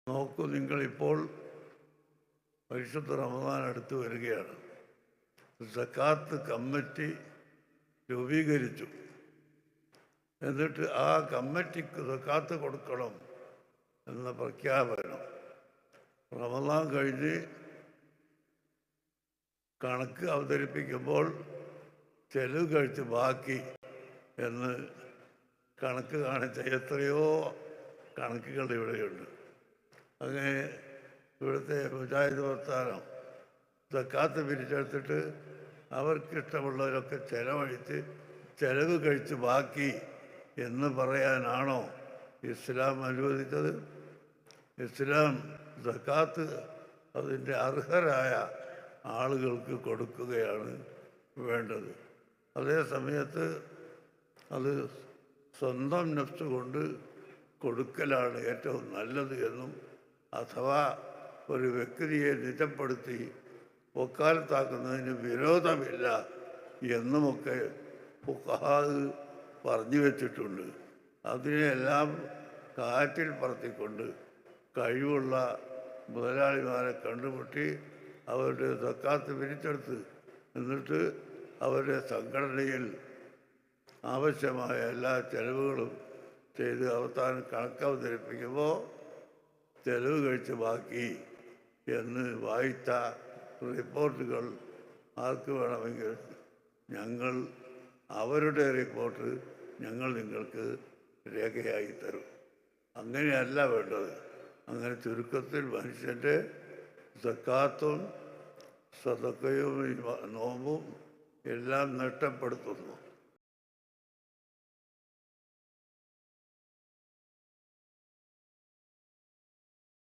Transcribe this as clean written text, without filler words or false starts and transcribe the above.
നോക്കൂ, നിങ്ങളിപ്പോൾ പരിശുദ്ധ റമദാൻ അടുത്ത് വരികയാണ്. സക്കാത്ത് കമ്മിറ്റി രൂപീകരിച്ചു. എന്നിട്ട് ആ കമ്മിറ്റിക്ക് സക്കാത്ത് കൊടുക്കണം എന്ന പ്രഖ്യാപനം റമദാൻ കഴിഞ്ഞ് കണക്ക് അവതരിപ്പിക്കുമ്പോൾ ചെലവ് കഴിച്ച് ബാക്കി എന്ന് കണക്ക് കാണിച്ച എത്രയോ കണക്കുകൾ ഇവിടെയുണ്ട്. അങ്ങനെ ഇവിടുത്തെ മുജാഹിദ് പ്രസ്ഥാനം സക്കാത്ത് പിരിച്ചെടുത്തിട്ട് അവർക്കിഷ്ടമുള്ളവരൊക്കെ ചെലവ് കഴിച്ച് ബാക്കി എന്ന് പറയാനാണോ ഇസ്ലാം അനുവദിച്ചത്? ഇസ്ലാം സക്കാത്ത് അതിൻ്റെ അർഹരായ ആളുകൾക്ക് കൊടുക്കുകയാണ് വേണ്ടത്. അതേ സമയത്ത് അത് സ്വന്തം നഫ്സ് കൊണ്ട് കൊടുക്കലാണ് ഏറ്റവും നല്ലത് എന്നും, അഥവാ ഒരു വ്യക്തിയെ നിജപ്പെടുത്തി വക്കാലത്താക്കുന്നതിന് വിരോധമില്ല എന്നുമൊക്കെ ഫുഖഹാവ് പറഞ്ഞു വച്ചിട്ടുണ്ട്. അതിനെല്ലാം കാറ്റിൽ പറത്തിക്കൊണ്ട് കഴിവുള്ള മുതലാളിമാരെ കണ്ടുമുട്ടി അവരുടെ സക്കാത്ത് പിരിച്ചെടുത്ത് എന്നിട്ട് അവരുടെ സംഘടനയിൽ ആവശ്യമായ എല്ലാ ചെലവുകളും ചെയ്ത് അവസാനം കണക്ക് അവതരിപ്പിക്കുമ്പോൾ ചെലവ് കഴിച്ച് ബാക്കി എന്ന് വായിച്ച റിപ്പോർട്ടുകൾ ആർക്ക് വേണമെങ്കിൽ ഞങ്ങൾ അവരുടെ റിപ്പോർട്ട് ഞങ്ങൾ നിങ്ങൾക്ക് രേഖയായി തരും. അങ്ങനെയല്ല വേണ്ടത്. അങ്ങനെ ചുരുക്കത്തിൽ മനുഷ്യൻ്റെ സക്കാത്തും സദക്കയും നോമ്പും എല്ലാം നഷ്ടപ്പെടുത്തുന്നു.